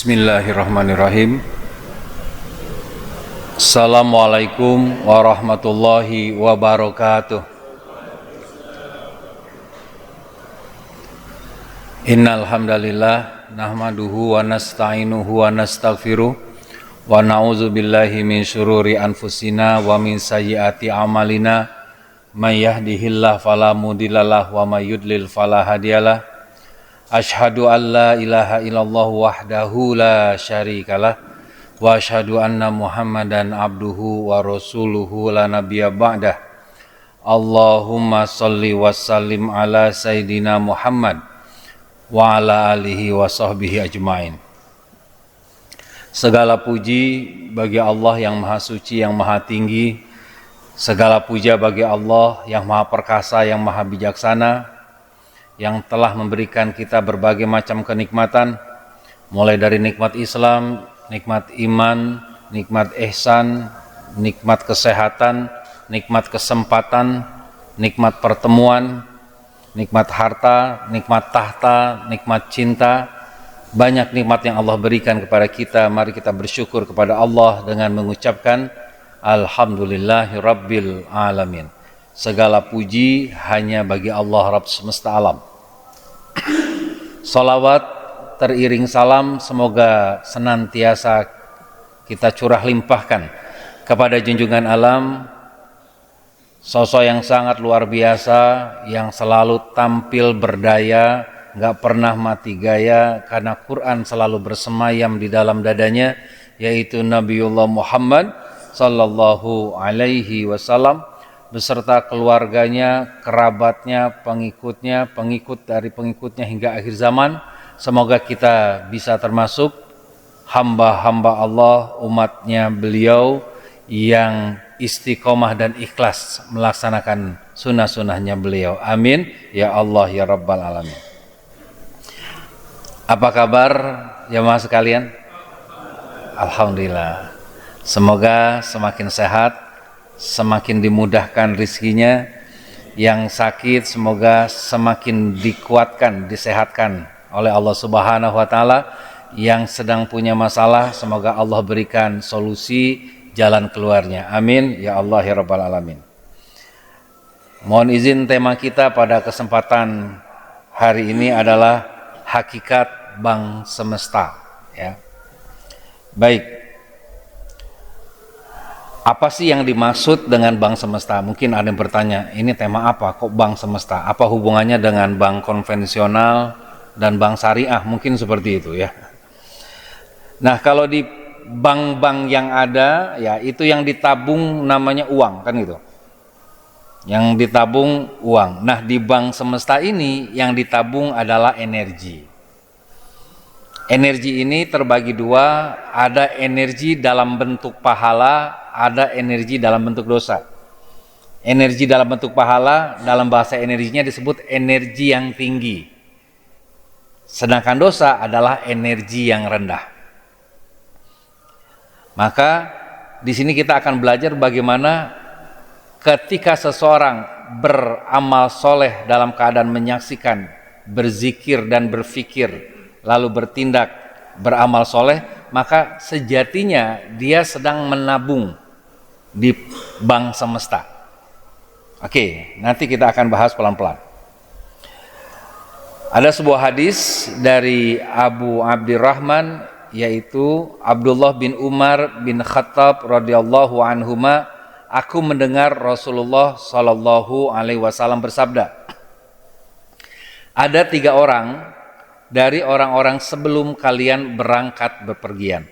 Bismillahirrahmanirrahim. Assalamualaikum warahmatullahi wabarakatuh. Innal hamdalillah nahmaduhu wa nasta'inuhu wa nastaghfiruh wa na'udzu billahi min syururi anfusina wa min sayyiati a'malina may yahdihillahu fala mudhillalah wa may yudlil fala hadiyalah. Asyhadu an la ilaha illallah wahdahu la syarikalah wa asyhadu anna Muhammadan abduhu wa rasuluhu la nabiyya ba'dah. Allahumma shalli wa sallim ala sayyidina Muhammad wa ala alihi wa sahbihi ajmain. Segala puji bagi Allah yang maha suci, yang maha tinggi. Segala puja bagi Allah yang maha perkasa, yang maha bijaksana, yang telah memberikan kita berbagai macam kenikmatan, mulai dari nikmat Islam, nikmat iman, nikmat ihsan, nikmat kesehatan, nikmat kesempatan, nikmat pertemuan, nikmat harta, nikmat tahta, nikmat cinta. Banyak nikmat yang Allah berikan kepada kita. Mari kita bersyukur kepada Allah dengan mengucapkan Alhamdulillahi Rabbil Alamin. Segala puji hanya bagi Allah Rabb semesta alam. Salawat teriring salam semoga senantiasa kita curah limpahkan kepada junjungan alam, sosok yang sangat luar biasa, yang selalu tampil berdaya, gak pernah mati gaya, karena Quran selalu bersemayam di dalam dadanya, yaitu Nabiullah Muhammad sallallahu alaihi wasallam beserta keluarganya, kerabatnya, pengikutnya, pengikut dari pengikutnya hingga akhir zaman. Semoga kita bisa termasuk hamba-hamba Allah, umatnya beliau yang istiqomah dan ikhlas melaksanakan sunnah-sunnahnya beliau. Amin ya Allah ya Rabbal Alamin. Apa kabar jemaah sekalian? Alhamdulillah. Semoga semakin sehat, semakin dimudahkan rizkinya. Yang sakit semoga semakin dikuatkan, disehatkan oleh Allah Subhanahu wa Ta'ala. Yang sedang punya masalah semoga Allah berikan solusi, jalan keluarnya. Amin ya Allah ya Rabbal Alamin. Mohon izin, tema kita pada kesempatan hari ini adalah hakikat bank semesta, ya. Baik. Apa sih yang dimaksud dengan bank semesta? Mungkin ada yang bertanya, ini tema apa? Kok bank semesta? Apa hubungannya dengan bank konvensional dan bank syariah? Mungkin seperti itu ya. Nah, kalau di bank-bank yang ada, ya itu yang ditabung namanya uang, kan gitu. Yang ditabung uang. Nah, di bank semesta ini yang ditabung adalah energi. Energi ini terbagi dua, ada energi dalam bentuk pahala, ada energi dalam bentuk dosa. Energi dalam bentuk pahala, dalam bahasa energinya disebut energi yang tinggi. Sedangkan dosa adalah energi yang rendah. Maka di sini kita akan belajar bagaimana ketika seseorang beramal soleh dalam keadaan menyaksikan, berzikir dan berfikir, lalu bertindak beramal soleh, maka sejatinya dia sedang menabung di bank semesta. Oke, nanti kita akan bahas pelan-pelan. Ada sebuah hadis dari Abu Abdurrahman, yaitu Abdullah bin Umar bin Khattab radhiyallahu anhuma, aku mendengar Rasulullah sallallahu alaihi wasallam bersabda, ada 3 orang dari orang-orang sebelum kalian berangkat bepergian.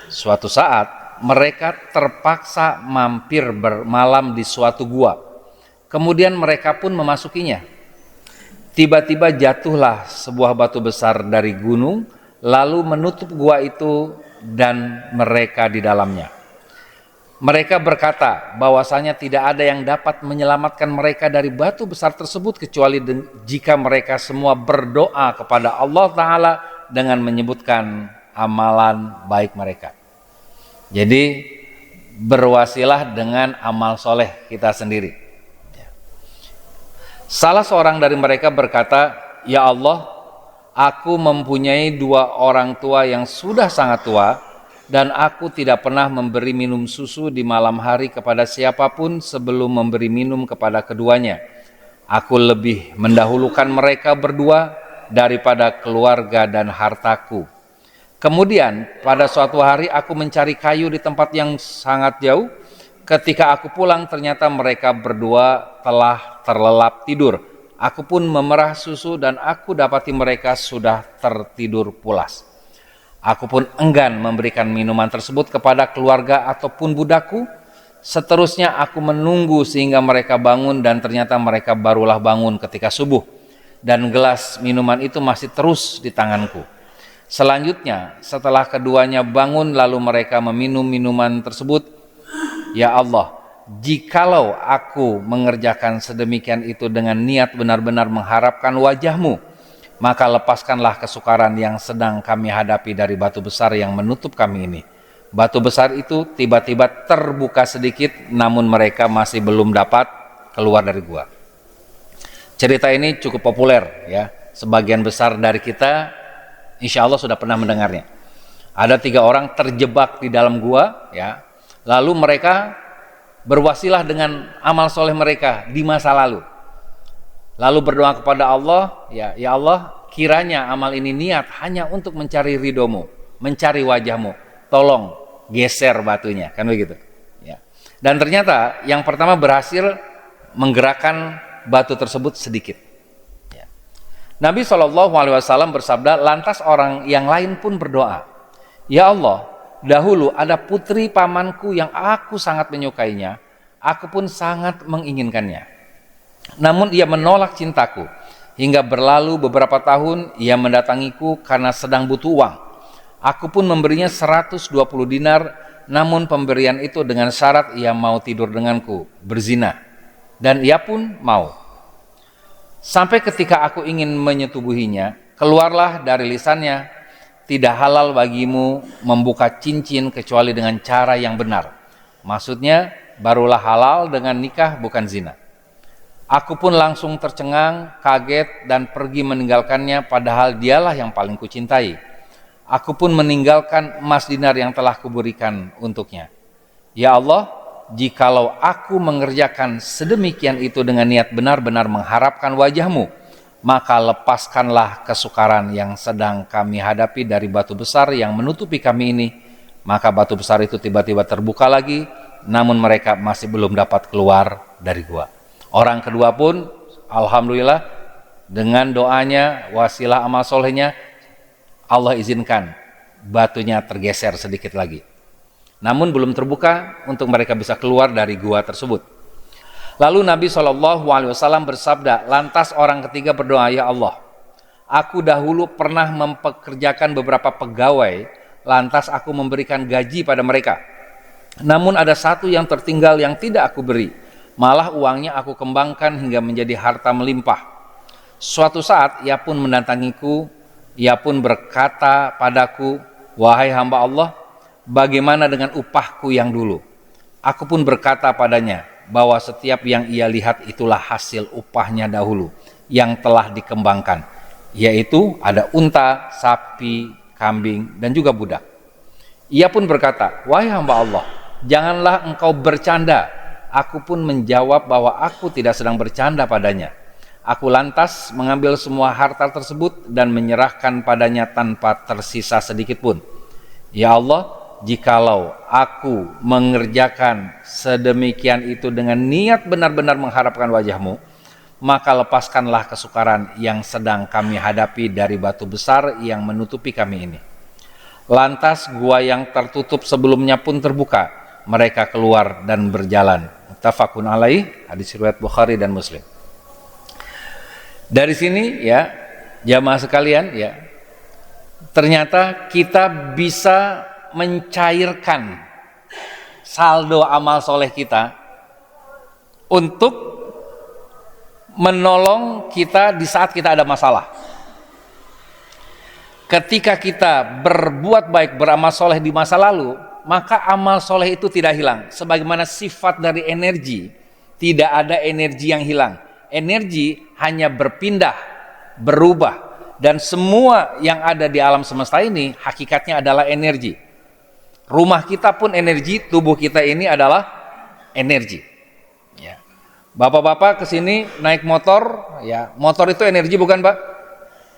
Suatu saat mereka terpaksa mampir bermalam di suatu gua. Kemudian mereka pun memasukinya. Tiba-tiba jatuhlah sebuah batu besar dari gunung, lalu menutup gua itu dan mereka di dalamnya. Mereka berkata bahwasanya tidak ada yang dapat menyelamatkan mereka dari batu besar tersebut kecuali jika mereka semua berdoa kepada Allah Ta'ala dengan menyebutkan amalan baik mereka. Jadi berwasilah dengan amal soleh kita sendiri. Salah seorang dari mereka berkata, ya Allah, Aku mempunyai 2 orang tua yang sudah sangat tua, dan aku tidak pernah memberi minum susu di malam hari kepada siapapun sebelum memberi minum kepada keduanya. Aku lebih mendahulukan mereka berdua daripada keluarga dan hartaku. Kemudian pada suatu hari aku mencari kayu di tempat yang sangat jauh. Ketika aku pulang ternyata mereka berdua telah terlelap tidur. Aku pun memerah susu dan aku dapati mereka sudah tertidur pulas. Aku pun enggan memberikan minuman tersebut kepada keluarga ataupun budakku. Seterusnya aku menunggu sehingga mereka bangun dan ternyata mereka barulah bangun ketika subuh. Dan gelas minuman itu masih terus di tanganku. Selanjutnya setelah keduanya bangun lalu mereka meminum minuman tersebut, ya Allah, jikalau aku mengerjakan sedemikian itu dengan niat benar-benar mengharapkan wajah-Mu, maka lepaskanlah kesukaran yang sedang kami hadapi dari batu besar yang menutup kami ini. Batu besar itu tiba-tiba terbuka sedikit, namun mereka masih belum dapat keluar dari gua. Cerita ini cukup populer ya. Sebagian besar dari kita insya Allah sudah pernah mendengarnya. Ada 3 orang terjebak di dalam gua ya. Lalu mereka berwasilah dengan amal soleh mereka di masa lalu. Lalu berdoa kepada Allah, ya Allah, kiranya amal ini niat hanya untuk mencari ridho-Mu, mencari wajah-Mu. Tolong geser batunya, kan begitu. Ya. Dan ternyata yang pertama berhasil menggerakkan batu tersebut sedikit. Ya. Nabi SAW bersabda, lantas orang yang lain pun berdoa, ya Allah, dahulu ada putri pamanku yang aku sangat menyukainya, aku pun sangat menginginkannya. Namun ia menolak cintaku, hingga berlalu beberapa tahun ia mendatangiku karena sedang butuh uang. Aku pun memberinya 120 dinar, namun pemberian itu dengan syarat ia mau tidur denganku, berzina. Dan ia pun mau. Sampai ketika aku ingin menyetubuhinya, keluarlah dari lisannya, tidak halal bagimu membuka cincin kecuali dengan cara yang benar. Maksudnya barulah halal dengan nikah bukan zina. Aku pun langsung tercengang, kaget dan pergi meninggalkannya padahal dialah yang paling kucintai. Aku pun meninggalkan emas dinar yang telah kuberikan untuknya. Ya Allah, jikalau aku mengerjakan sedemikian itu dengan niat benar-benar mengharapkan wajah-Mu, maka lepaskanlah kesukaran yang sedang kami hadapi dari batu besar yang menutupi kami ini. Maka batu besar itu tiba-tiba terbuka lagi, namun mereka masih belum dapat keluar dari gua. Orang kedua pun, alhamdulillah, dengan doanya, wasilah amal solehnya, Allah izinkan batunya tergeser sedikit lagi. Namun belum terbuka untuk mereka bisa keluar dari gua tersebut. Lalu Nabi SAW bersabda, lantas orang ketiga berdoa, ya Allah, aku dahulu pernah mempekerjakan beberapa pegawai, lantas aku memberikan gaji pada mereka. Namun ada satu yang tertinggal yang tidak aku beri, malah uangnya aku kembangkan hingga menjadi harta melimpah. Suatu saat ia pun mendatangiku, ia pun berkata padaku, wahai hamba Allah, bagaimana dengan upahku yang dulu? Aku pun berkata padanya, bahwa setiap yang ia lihat itulah hasil upahnya dahulu yang telah dikembangkan, yaitu ada unta, sapi, kambing, dan juga budak. Ia pun berkata, wahai hamba Allah, janganlah engkau bercanda. Aku pun menjawab bahwa aku tidak sedang bercanda padanya. Aku lantas mengambil semua harta tersebut dan menyerahkan padanya tanpa tersisa sedikit pun. Ya Allah, jikalau aku mengerjakan sedemikian itu dengan niat benar-benar mengharapkan wajah-Mu, maka lepaskanlah kesukaran yang sedang kami hadapi dari batu besar yang menutupi kami ini. Lantas gua yang tertutup sebelumnya pun terbuka, mereka keluar dan berjalan. Muttafaqun alaih, hadis riwayat Bukhari dan Muslim. Dari sini ya, jamaah sekalian ya, ternyata kita bisa mencairkan saldo amal soleh kita untuk menolong kita di saat kita ada masalah. Ketika kita berbuat baik, beramal soleh di masa lalu, maka amal soleh itu tidak hilang. Sebagaimana sifat dari energi, tidak ada energi yang hilang. Energi hanya berpindah, berubah Dan semua yang ada di alam semesta ini hakikatnya adalah energi. Rumah kita pun energi, tubuh kita ini adalah energi. Ya. Bapak-bapak kesini naik motor, ya motor itu energi bukan Pak?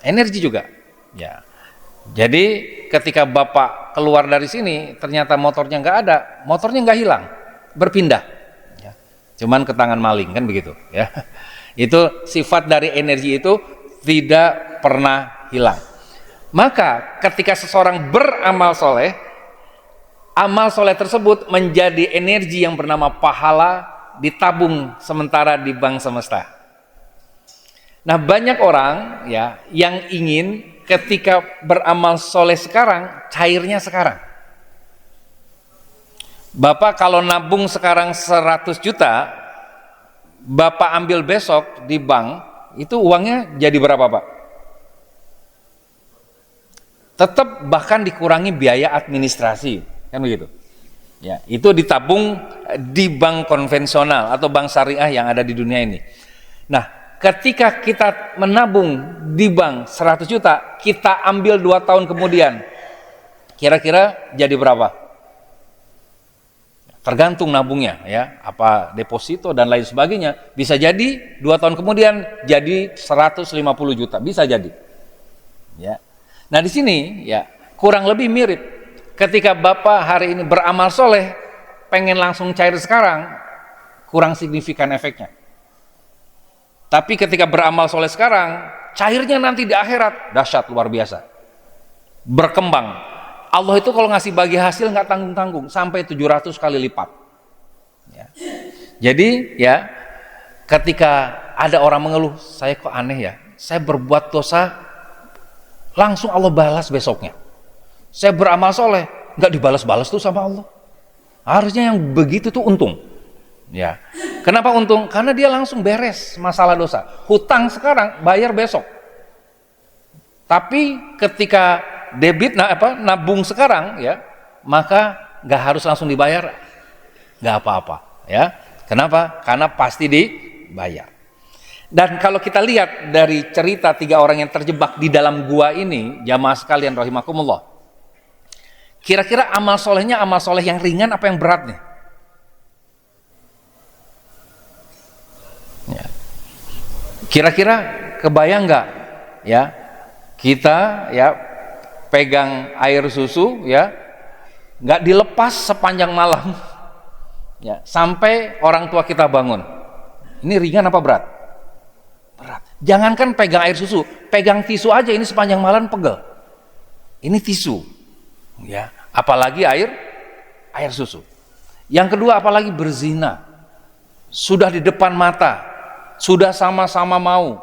Energi juga. Ya. Jadi ketika Bapak keluar dari sini, ternyata motornya nggak ada, motornya nggak hilang, berpindah. Ya. Cuman ke tangan maling kan begitu. Ya. Itu sifat dari energi itu tidak pernah hilang. Maka ketika seseorang beramal soleh, amal soleh tersebut menjadi energi yang bernama pahala, ditabung sementara di bank semesta. Nah, banyak orang ya yang ingin ketika beramal soleh sekarang, cairnya sekarang. Bapak kalau nabung sekarang 100 juta, Bapak ambil besok di bank, itu uangnya jadi berapa Pak? Tetap bahkan dikurangi biaya administrasi, kan begitu. Ya, itu ditabung di bank konvensional atau bank syariah yang ada di dunia ini. Nah, ketika kita menabung di bank 100 juta, kita ambil 2 tahun kemudian, kira-kira jadi berapa? Tergantung nabungnya ya, apa deposito dan lain sebagainya, bisa jadi 2 tahun kemudian jadi 150 juta, bisa jadi. Ya. Nah, di sini ya kurang lebih mirip. Ketika Bapak hari ini beramal soleh, pengen langsung cair sekarang, kurang signifikan efeknya. Tapi ketika beramal soleh sekarang, cairnya nanti di akhirat dahsyat luar biasa, berkembang. Allah itu kalau ngasih bagi hasil nggak tanggung-tanggung, sampai 700 kali lipat. Ya. Jadi ya, ketika ada orang mengeluh, saya kok aneh ya, saya berbuat dosa, langsung Allah balas besoknya. Saya beramal soleh, nggak dibalas-balas tuh sama Allah. Harusnya yang begitu tuh untung. Ya, kenapa untung? Karena dia langsung beres masalah dosa. Hutang sekarang, bayar besok. Tapi ketika debit nabung sekarang ya, maka nggak harus langsung dibayar, nggak apa-apa ya. Kenapa? Karena pasti dibayar. Dan kalau kita lihat dari cerita 3 orang yang terjebak di dalam gua ini, jamaah sekalian rahimakumullah, kira-kira amal solehnya amal soleh yang ringan apa yang berat nih? Ya. Kira-kira kebayang nggak ya, kita ya pegang air susu ya, nggak dilepas sepanjang malam ya, sampai orang tua kita bangun. Ini ringan apa berat? Berat. Jangankan pegang air susu, pegang tisu aja ini sepanjang malam pegel. Ini tisu ya, apalagi air susu. Yang kedua, apalagi berzina, sudah di depan mata, sudah sama-sama mau,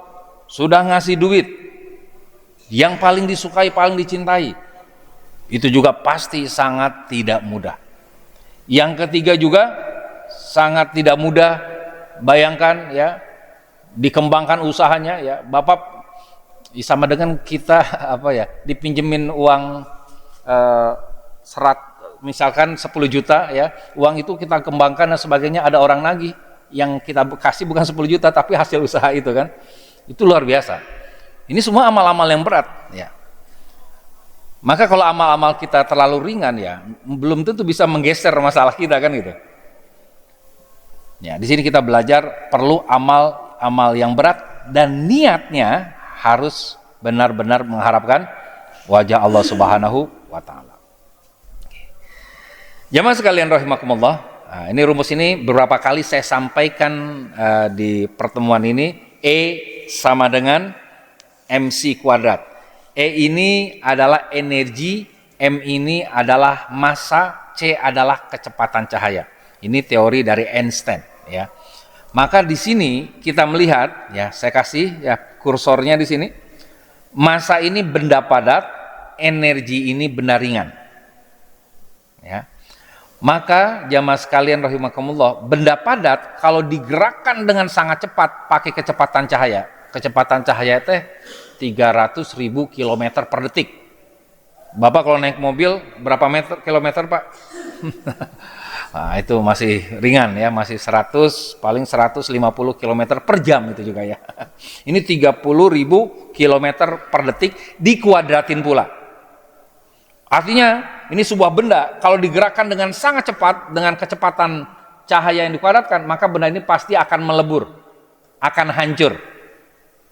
sudah ngasih duit, yang paling disukai, paling dicintai, itu juga pasti sangat tidak mudah. Yang ketiga juga sangat tidak mudah, bayangkan ya, dikembangkan usahanya ya, Bapak sama dengan kita apa ya, dipinjemin uang misalkan 10 juta ya, uang itu kita kembangkan dan sebagainya, ada orang nagih, yang kita kasih bukan 10 juta tapi hasil usaha itu kan, itu luar biasa. Ini semua amal-amal yang berat ya. Maka kalau amal-amal kita terlalu ringan ya, belum tentu bisa menggeser masalah kita kan gitu. Ya, di sini kita belajar perlu amal-amal yang berat dan niatnya harus benar-benar mengharapkan wajah Allah Subhanahu wa taala. Jamaah sekalian rahimakumullah, nah, ini rumus ini beberapa kali saya sampaikan di pertemuan ini. E sama dengan MC kuadrat. E ini adalah energi, M ini adalah massa, C adalah kecepatan cahaya. Ini teori dari Einstein ya. Maka di sini kita melihat ya, saya kasih ya kursornya di sini. Massa ini benda padat, energi ini benda ringan. Ya. Maka jamaah sekalian rahimakumullah, benda padat kalau digerakkan dengan sangat cepat pakai kecepatan cahaya. Kecepatan cahaya teh 300.000 km per detik. Bapak kalau naik mobil berapa kilometer Pak? Nah, itu masih ringan ya, masih 100, paling 150 km per jam itu juga ya. Ini 30.000 km per detik dikuadratin pula. Artinya ini sebuah benda kalau digerakkan dengan sangat cepat, dengan kecepatan cahaya yang dikuadratkan, maka benda ini pasti akan melebur, akan hancur.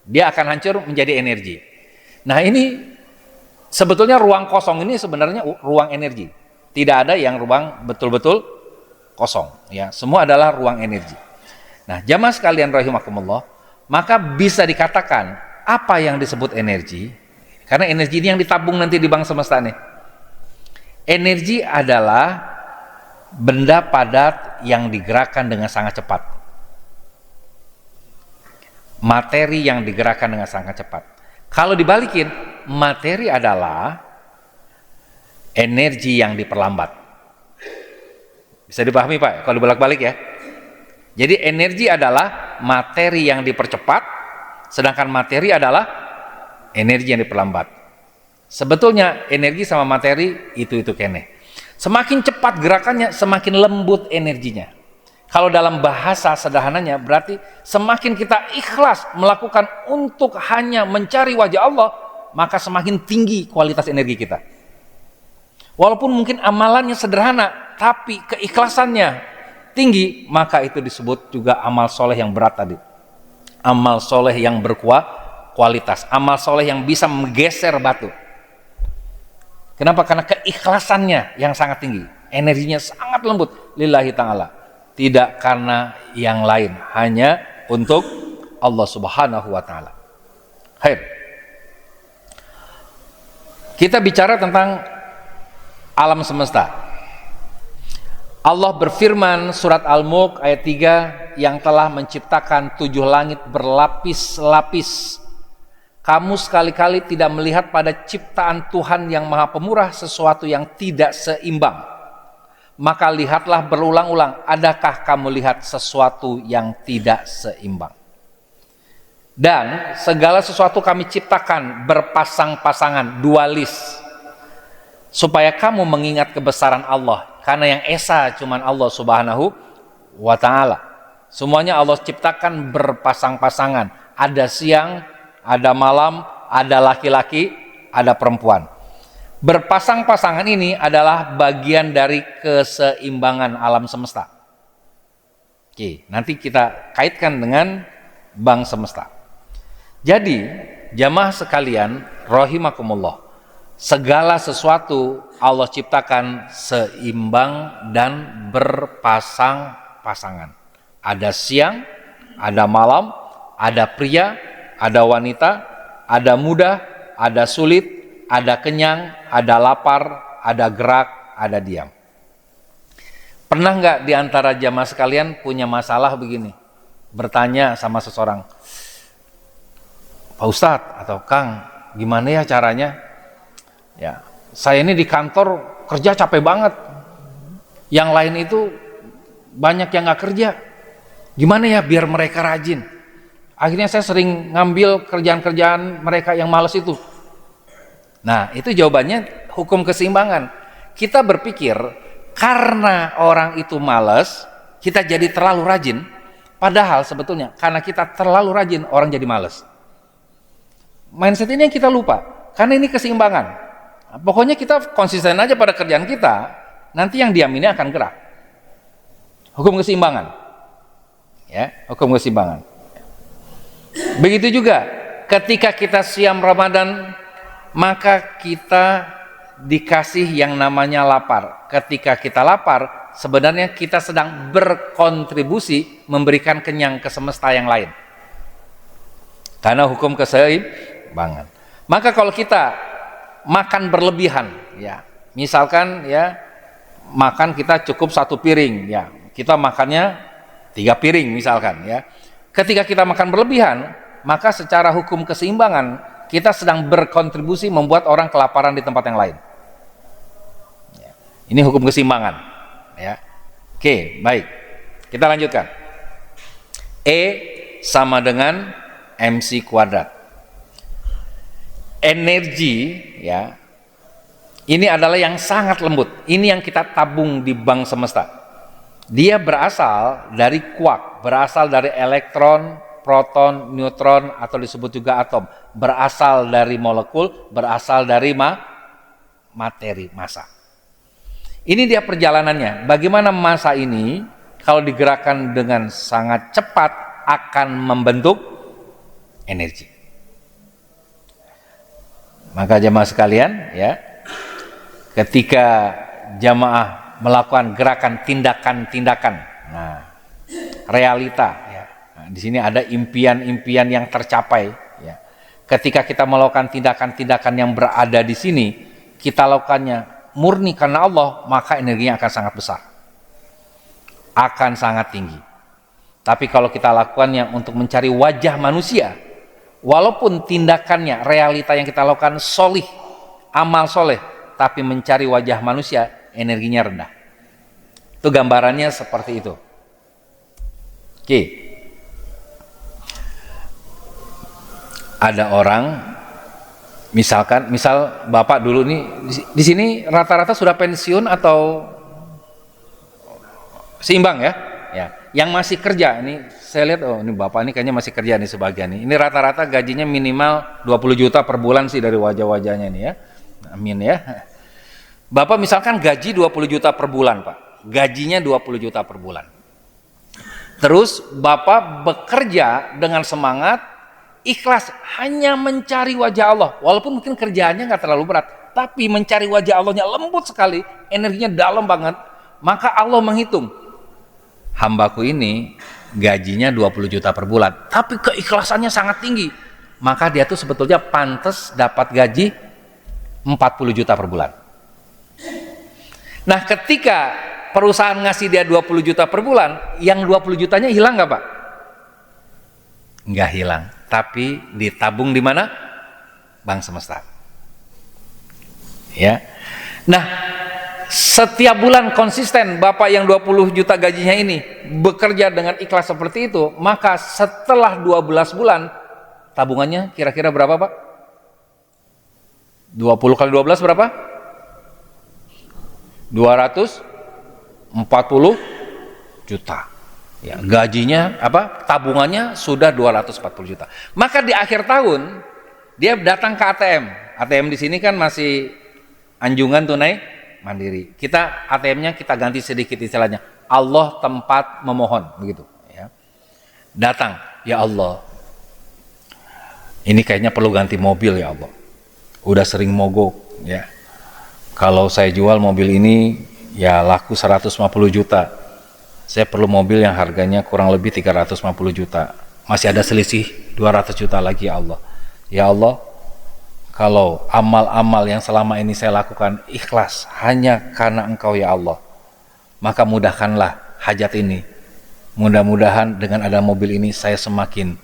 Dia akan hancur menjadi energi. Nah ini sebetulnya ruang kosong ini sebenarnya ruang energi. Tidak ada yang ruang betul-betul kosong. Ya, semua adalah ruang energi. Nah, jamaah sekalian rahimakumullah, maka bisa dikatakan apa yang disebut energi? Karena energi ini yang ditabung nanti di bank semesta nih. Energi adalah benda padat yang digerakkan dengan sangat cepat. Materi yang digerakkan dengan sangat cepat. Kalau dibalikin, materi adalah energi yang diperlambat. Bisa dipahami Pak, kalau dibolak-balik ya. Jadi energi adalah materi yang dipercepat, sedangkan materi adalah energi yang diperlambat. Sebetulnya energi sama materi itu kene. Semakin cepat gerakannya, semakin lembut energinya. Kalau dalam bahasa sederhananya berarti semakin kita ikhlas melakukan untuk hanya mencari wajah Allah, maka semakin tinggi kualitas energi kita. Walaupun mungkin amalannya sederhana, tapi keikhlasannya tinggi, maka itu disebut juga amal soleh yang berat tadi. Amal soleh yang berkualitas, amal soleh yang bisa menggeser batu. Kenapa? Karena keikhlasannya yang sangat tinggi, energinya sangat lembut lillahi ta'ala, tidak karena yang lain, hanya untuk Allah subhanahu wa ta'ala. Hai, kita bicara tentang alam semesta. Allah berfirman surat Al-Mulk ayat 3, yang telah menciptakan 7 langit berlapis-lapis. Kamu sekali-kali tidak melihat pada ciptaan Tuhan yang Maha Pemurah sesuatu yang tidak seimbang. Maka lihatlah berulang-ulang, adakah kamu lihat sesuatu yang tidak seimbang? Dan segala sesuatu kami ciptakan berpasang-pasangan, dualis, supaya kamu mengingat kebesaran Allah. Karena yang esa cuman Allah subhanahu wa ta'ala. Semuanya Allah ciptakan berpasang-pasangan. Ada siang, ada malam, ada laki-laki, ada perempuan. Berpasang-pasangan ini adalah bagian dari keseimbangan alam semesta. Oke, nanti kita kaitkan dengan bank semesta. Jadi, jamaah sekalian rahimakumullah, segala sesuatu Allah ciptakan seimbang dan berpasang-pasangan. Ada siang, ada malam, ada pria, ada wanita, ada muda, ada sulit, ada kenyang, ada lapar, ada gerak, ada diam. Pernah nggak di antara jamaah sekalian punya masalah begini? Bertanya sama seseorang, Pak Ustadz atau Kang, gimana ya caranya? Ya, saya ini di kantor kerja capek banget. Yang lain itu banyak yang nggak kerja. Gimana ya biar mereka rajin? Akhirnya saya sering ngambil kerjaan-kerjaan mereka yang malas itu. Nah, itu jawabannya hukum keseimbangan. Kita berpikir karena orang itu malas, kita jadi terlalu rajin. Padahal sebetulnya karena kita terlalu rajin, orang jadi malas. Mindset ini yang kita lupa. Karena ini keseimbangan. Nah, pokoknya kita konsisten aja pada kerjaan kita, nanti yang diam ini akan gerak. Hukum keseimbangan. Ya, hukum keseimbangan. Begitu juga ketika kita siam Ramadan, maka kita dikasih yang namanya lapar. Ketika kita lapar, sebenarnya kita sedang berkontribusi memberikan kenyang ke semesta yang lain. Karena hukum keseimbangan. Maka kalau kita makan berlebihan, ya, misalkan ya makan kita cukup 1 piring, ya, kita makannya 3 piring misalkan, ya. Ketika kita makan berlebihan, maka secara hukum keseimbangan kita sedang berkontribusi membuat orang kelaparan di tempat yang lain. Ya. Ini hukum keseimbangan. Ya. Oke, baik. Kita lanjutkan. E sama dengan MC kuadrat. Energi, ya, ini adalah yang sangat lembut. Ini yang kita tabung di bank semesta. Dia berasal dari kuark, berasal dari elektron, proton, neutron, atau disebut juga atom. Berasal dari molekul, berasal dari materi, massa. Ini dia perjalanannya. Bagaimana massa ini kalau digerakkan dengan sangat cepat akan membentuk energi. Maka jamaah sekalian, ya, ketika jamaah melakukan gerakan tindakan-tindakan, nah, realita, ya. Nah, di sini ada impian-impian yang tercapai, ya. Ketika kita melakukan tindakan-tindakan yang berada di sini, kita lakukannya murni karena Allah, maka energinya akan sangat besar, akan sangat tinggi. Tapi kalau kita lakukannya untuk mencari wajah manusia, walaupun tindakannya, realita yang kita lakukan solih, amal soleh, tapi mencari wajah manusia, energinya rendah. Itu gambarannya seperti itu. Oke. Ada orang, misal Bapak dulu nih di sini rata-rata sudah pensiun atau seimbang, ya? Ya. Yang masih kerja ini saya lihat, oh ini Bapak ini kayaknya masih kerja nih sebagian nih. Ini rata-rata gajinya minimal 20 juta per bulan sih dari wajah-wajahnya nih, ya. Amin, ya. Bapak misalkan gaji 20 juta per bulan, Pak. Gajinya 20 juta per bulan. Terus Bapak bekerja dengan semangat, ikhlas, hanya mencari wajah Allah. Walaupun mungkin kerjaannya nggak terlalu berat, tapi mencari wajah Allahnya lembut sekali, energinya dalam banget. Maka Allah menghitung, hambaku ini gajinya 20 juta per bulan, tapi keikhlasannya sangat tinggi. Maka dia tuh sebetulnya pantas dapat gaji 40 juta per bulan. Nah, ketika perusahaan ngasih dia 20 juta per bulan, yang 20 jutanya hilang nggak, Pak? Nggak hilang, tapi ditabung di mana? Bank Semesta. Ya. Nah, setiap bulan konsisten Bapak yang 20 juta gajinya ini bekerja dengan ikhlas seperti itu, maka setelah 12 bulan tabungannya kira-kira berapa, Pak? 20 kali 12 berapa? 240 juta. Ya, gajinya tabungannya sudah 240 juta. Maka di akhir tahun dia datang ke ATM. ATM di sini kan masih anjungan tunai mandiri. Kita ATM-nya kita ganti sedikit istilahnya. Allah tempat memohon, begitu, ya. Datang, ya Allah, ini kayaknya perlu ganti mobil, ya Allah. Udah sering mogok, ya. Kalau saya jual mobil ini ya laku 150 juta. Saya perlu mobil yang harganya kurang lebih 350 juta. Masih ada selisih 200 juta lagi, ya Allah. Ya Allah, kalau amal-amal yang selama ini saya lakukan ikhlas hanya karena Engkau, ya Allah, maka mudahkanlah hajat ini. Mudah-mudahan dengan ada mobil ini saya semakin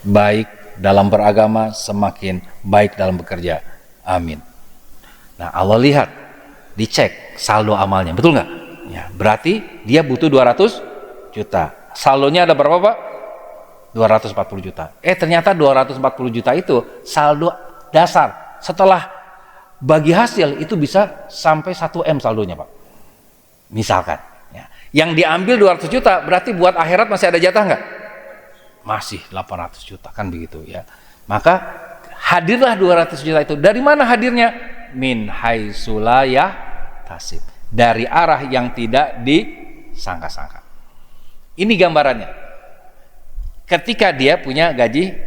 baik dalam beragama, semakin baik dalam bekerja. Amin. Nah, Allah lihat, dicek saldo amalnya, betul nggak? Ya, berarti dia butuh 200 juta. Saldonya ada berapa, Pak? 240 juta. Ternyata 240 juta itu saldo dasar. Setelah bagi hasil itu bisa sampai 1 M saldonya, Pak. Misalkan, ya. Yang diambil 200 juta berarti buat akhirat masih ada jatah nggak? Masih 800 juta, kan begitu, ya. Maka hadirlah 200 juta itu. Dari mana hadirnya? Min haitsu la yahtasib, dari arah yang tidak disangka-sangka. Ini gambarannya. Ketika dia punya gaji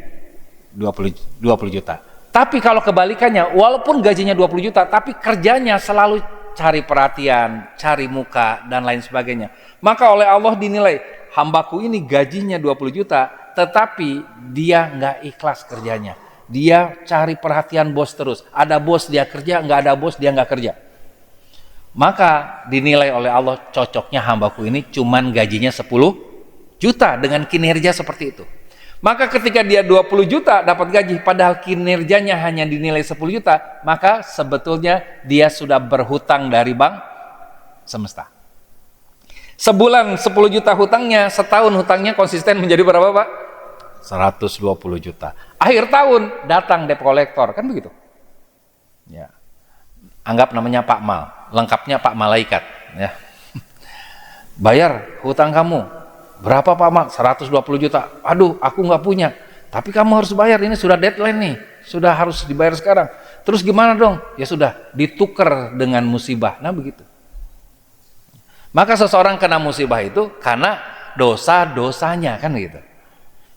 20 juta. Tapi kalau kebalikannya, walaupun gajinya 20 juta, tapi kerjanya selalu cari perhatian, cari muka, dan lain sebagainya. Maka oleh Allah dinilai, hambaku ini gajinya 20 juta, tetapi dia nggak ikhlas kerjanya. Dia cari perhatian bos terus. Ada bos dia kerja, nggak ada bos dia nggak kerja. Maka dinilai oleh Allah, cocoknya hambaku ini cuman gajinya 10 juta dengan kinerja seperti itu. Maka ketika dia 20 juta dapat gaji, padahal kinerjanya hanya dinilai 10 juta, maka sebetulnya dia sudah berhutang dari Bank Semesta. Sebulan 10 juta hutangnya, setahun hutangnya konsisten menjadi berapa, Pak? 120 juta. Akhir tahun datang debt collector, kan begitu? Ya. Anggap namanya Pak Mal, lengkapnya Pak Malaikat, ya. bayar hutang kamu. Berapa Pak Mak? 120 juta. Aduh, aku nggak punya. Tapi kamu harus bayar, ini sudah deadline nih, sudah harus dibayar sekarang. Terus gimana dong? Ya sudah, ditukar dengan musibah. Nah begitu. Maka seseorang kena musibah itu karena dosa-dosanya, kan gitu.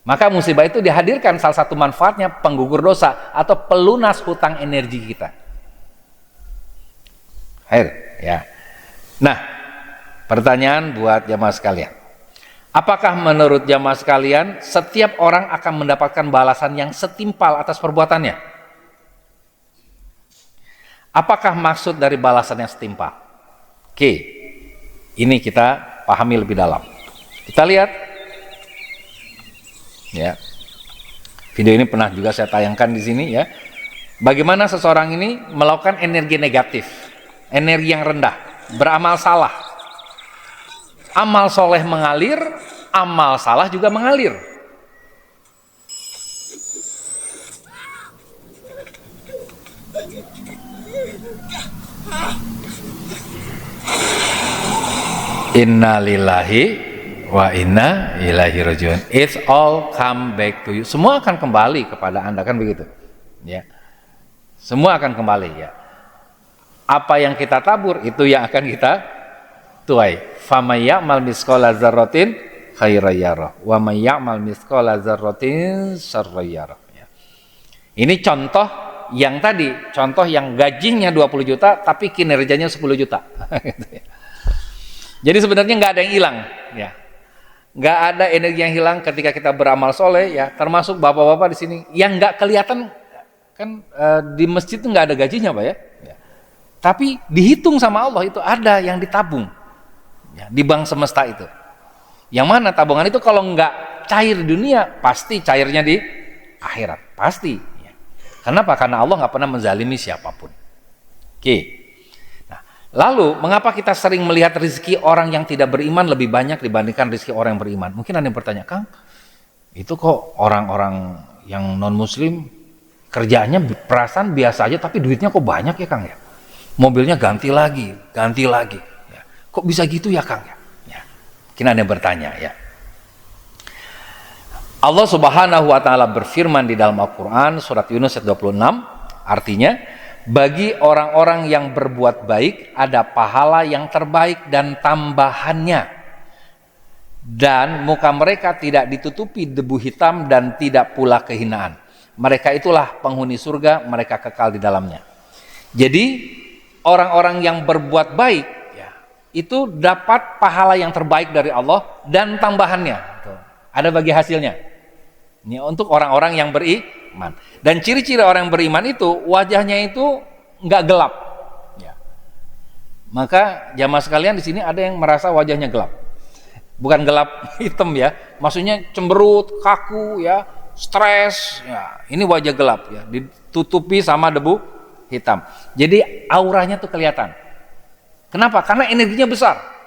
Maka musibah itu dihadirkan, salah satu manfaatnya penggugur dosa atau pelunas hutang energi kita. Ya. Nah, pertanyaan buat jamaah sekalian. Apakah menurut jamaah sekalian setiap orang akan mendapatkan balasan yang setimpal atas perbuatannya? Apakah maksud dari balasan yang setimpal? Oke, ini kita pahami lebih dalam. Kita lihat, ya. Video ini pernah juga saya tayangkan di sini, ya. Bagaimana seseorang ini melakukan energi negatif, energi yang rendah, beramal salah. Amal soleh mengalir, amal salah juga mengalir. Inna lillahi wa inna ilaihi rajiun. It's all come back to you. Semua akan kembali kepada Anda, kan begitu? Ya. Semua akan kembali, ya. Apa yang kita tabur itu yang akan kita tuai. Famay ya'mal misqala dzarratin khairan yarah wa may ya'mal misqala dzarratin syarran yarah. Ini contoh yang tadi, contoh yang gajinya 20 juta tapi kinerjanya 10 juta. Jadi sebenarnya nggak ada yang hilang, ya. Nggak ada energi yang hilang ketika kita beramal soleh, ya. Termasuk bapak-bapak di sini yang nggak kelihatan kan, di masjid itu nggak ada gajinya, Pak, ya. Tapi dihitung sama Allah itu ada yang ditabung, ya, di bank semesta itu. Yang mana tabungan itu kalau nggak cair di dunia, pasti cairnya di akhirat, pasti. Ya. Kenapa? Karena Allah nggak pernah menzalimi siapapun. Oke. Nah, lalu mengapa kita sering melihat rezeki orang yang tidak beriman lebih banyak dibandingkan rezeki orang yang beriman? Mungkin ada yang bertanya, Kang, itu kok orang-orang yang non Muslim kerjaannya perasaan biasa aja, tapi duitnya kok banyak ya, Kang, ya? Mobilnya ganti lagi, ya. Kok bisa gitu ya, Kang? Ya. Mungkin ada yang bertanya, ya. Allah Subhanahu wa taala berfirman di dalam Al-Qur'an surat Yunus ayat 26, artinya bagi orang-orang yang berbuat baik ada pahala yang terbaik dan tambahannya, dan muka mereka tidak ditutupi debu hitam dan tidak pula kehinaan. Mereka itulah penghuni surga, mereka kekal di dalamnya. Jadi orang-orang yang berbuat baik, ya, itu dapat pahala yang terbaik dari Allah dan tambahannya. Ada bagi hasilnya. Ini untuk orang-orang yang beriman. Dan ciri-ciri orang yang beriman itu wajahnya itu nggak gelap. Ya. Maka jamaah sekalian di sini ada yang merasa wajahnya gelap. Bukan gelap hitam, ya. Maksudnya cemberut, kaku, ya, stres. Ya. Ini wajah gelap, ya. Ditutupi sama debu hitam. Jadi auranya tuh kelihatan. Kenapa? Karena energinya besar.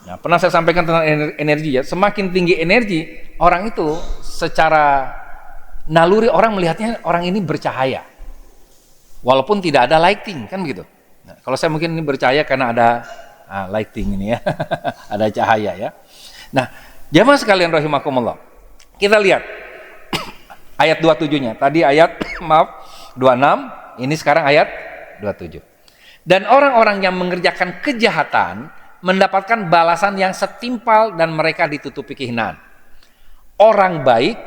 Nah, pernah saya sampaikan tentang energi, ya. Semakin tinggi energi orang itu, secara naluri orang melihatnya orang ini bercahaya. Walaupun tidak ada lighting, kan begitu. Nah, kalau saya mungkin ini bercahaya karena ada lighting ini, ya. Ada cahaya, ya. Nah, jamaah sekalian rahimakumullah. Kita lihat ayat 27-nya. Tadi ayat 26. Ini sekarang ayat 27. Dan orang-orang yang mengerjakan kejahatan mendapatkan balasan yang setimpal dan mereka ditutupi kehinaan. Orang baik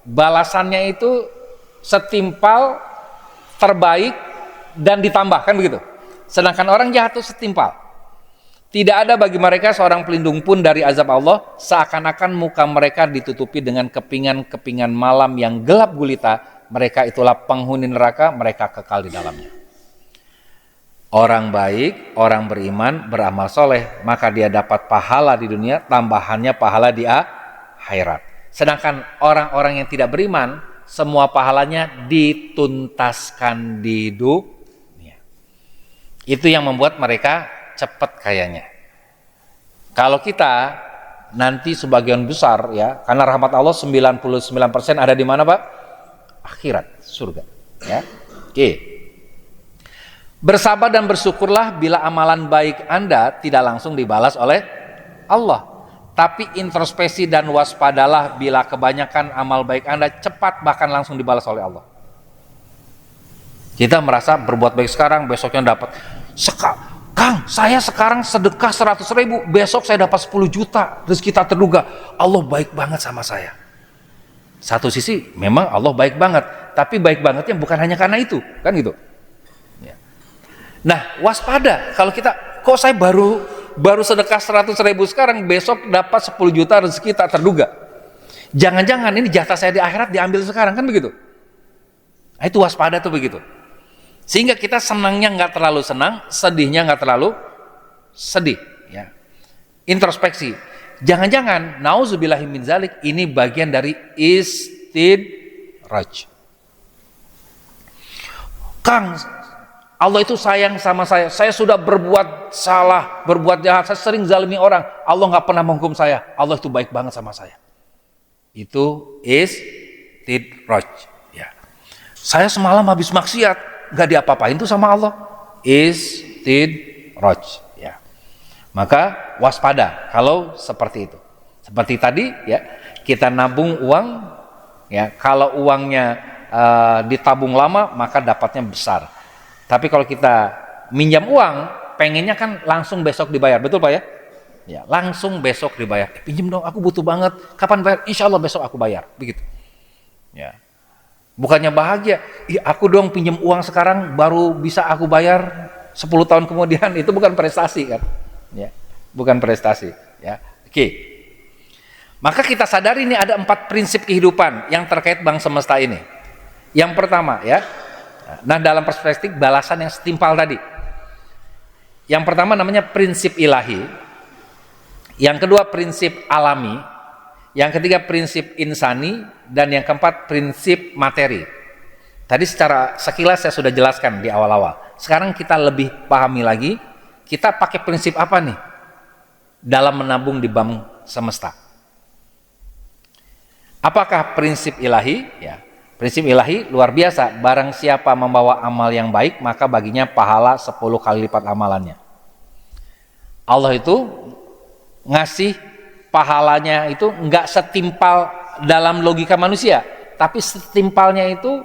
balasannya itu setimpal, terbaik, dan ditambahkan begitu. Sedangkan orang jahat itu setimpal. Tidak ada bagi mereka seorang pelindung pun dari azab Allah, seakan-akan muka mereka ditutupi dengan kepingan-kepingan malam yang gelap gulita. Mereka itulah penghuni neraka, mereka kekal di dalamnya. Orang baik, orang beriman, beramal soleh, maka dia dapat pahala di dunia, tambahannya pahala di akhirat. Sedangkan orang-orang yang tidak beriman, semua pahalanya dituntaskan di dunia. Itu yang membuat mereka cepat kayanya. Kalau kita nanti sebagian besar, ya, karena rahmat Allah 99% ada di mana, Pak? Akhirat, surga, ya. Oke. Bersabar dan bersyukurlah bila amalan baik Anda tidak langsung dibalas oleh Allah. Tapi introspeksi dan waspadalah bila kebanyakan amal baik Anda cepat bahkan langsung dibalas oleh Allah. Kita merasa berbuat baik sekarang, besoknya dapat. Kang, saya sekarang sedekah 100.000, besok saya dapat 10 juta, rezeki tak terduga. Allah baik banget sama saya. Satu sisi memang Allah baik banget, tapi baik bangetnya bukan hanya karena itu, kan gitu. Ya. Nah, waspada kalau kita, kok saya baru sedekah 100.000 sekarang, besok dapat 10 juta rezeki tak terduga. Jangan-jangan ini jatah saya di akhirat diambil sekarang, kan begitu. Nah, itu waspada tuh begitu. Sehingga kita senangnya nggak terlalu senang, sedihnya nggak terlalu sedih. Ya. Introspeksi. Jangan-jangan, nauzubillahi min zalik, ini bagian dari istidraj. Kang, Allah itu sayang sama saya sudah berbuat salah, berbuat jahat, saya sering zalimi orang, Allah nggak pernah menghukum saya, Allah itu baik banget sama saya. Itu istidraj. Ya. Saya semalam habis maksiat, nggak diapa-apain tuh sama Allah. Istidraj. Ya. Maka waspada kalau seperti itu. Seperti tadi ya, kita nabung uang ya, kalau uangnya ditabung lama maka dapatnya besar. Tapi kalau kita minjam uang, pengennya kan langsung besok dibayar, betul Pak ya? Ya, langsung besok dibayar. Pinjam dong, aku butuh banget. Kapan bayar? Insya Allah besok aku bayar. Begitu. Ya. Bukannya bahagia, aku dong pinjam uang sekarang baru bisa aku bayar 10 tahun kemudian, itu bukan prestasi kan? Ya, bukan prestasi. Ya, oke. Maka kita sadari ini ada 4 prinsip kehidupan yang terkait Bang Semesta ini. Yang pertama ya, nah dalam perspektif balasan yang setimpal tadi. Yang pertama namanya prinsip ilahi. Yang kedua prinsip alami. Yang ketiga prinsip insani, dan yang keempat prinsip materi. Tadi secara sekilas saya sudah jelaskan di awal-awal. Sekarang kita lebih pahami lagi, kita pakai prinsip apa nih dalam menabung di bank semesta. Apakah prinsip ilahi? Ya, prinsip ilahi luar biasa. Barang siapa membawa amal yang baik, maka baginya pahala 10 kali lipat amalannya. Allah itu ngasih pahalanya itu enggak setimpal dalam logika manusia, tapi setimpalnya itu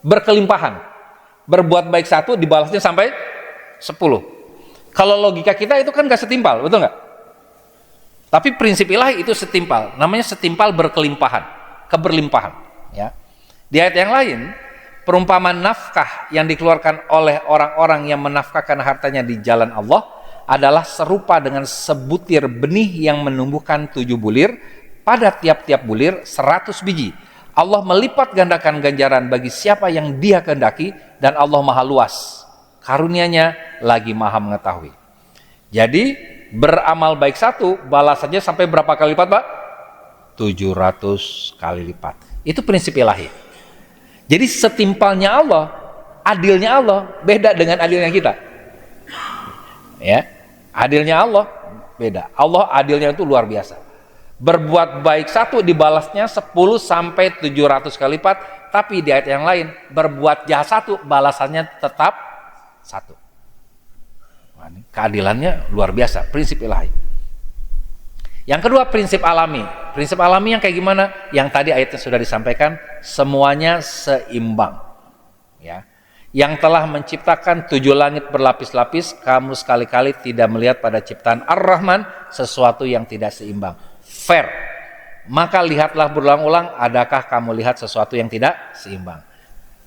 berkelimpahan. Berbuat baik 1 dibalasnya sampai 10. Kalau logika kita itu kan enggak setimpal, betul enggak? Tapi prinsip ilahi itu setimpal, namanya setimpal berkelimpahan, keberlimpahan. Ya. Di ayat yang lain, perumpamaan nafkah yang dikeluarkan oleh orang-orang yang menafkahkan hartanya di jalan Allah adalah serupa dengan sebutir benih yang menumbuhkan 7 bulir, pada tiap-tiap bulir 100 biji. Allah melipat gandakan ganjaran bagi siapa yang Dia kehendaki, dan Allah maha luas karunia-Nya lagi maha mengetahui. Jadi beramal baik 1 balasannya sampai berapa kali lipat Pak? 700 kali lipat. Itu prinsip ilahi. Jadi setimpalnya Allah, adilnya Allah beda dengan adilnya kita. Ya, adilnya Allah beda. Allah adilnya itu luar biasa. Berbuat baik 1 dibalasnya 10 sampai 700 kali lipat. Tapi di ayat yang lain, berbuat jahat 1 balasannya tetap 1. Nah, ini keadilannya luar biasa, prinsip ilahi. Yang kedua prinsip alami. Prinsip alami yang kayak gimana? Yang tadi ayatnya sudah disampaikan, semuanya seimbang. Ya. Yang telah menciptakan 7 langit berlapis-lapis, kamu sekali-kali tidak melihat pada ciptaan Ar-Rahman sesuatu yang tidak seimbang. Fair. Maka lihatlah berulang-ulang, adakah kamu lihat sesuatu yang tidak seimbang?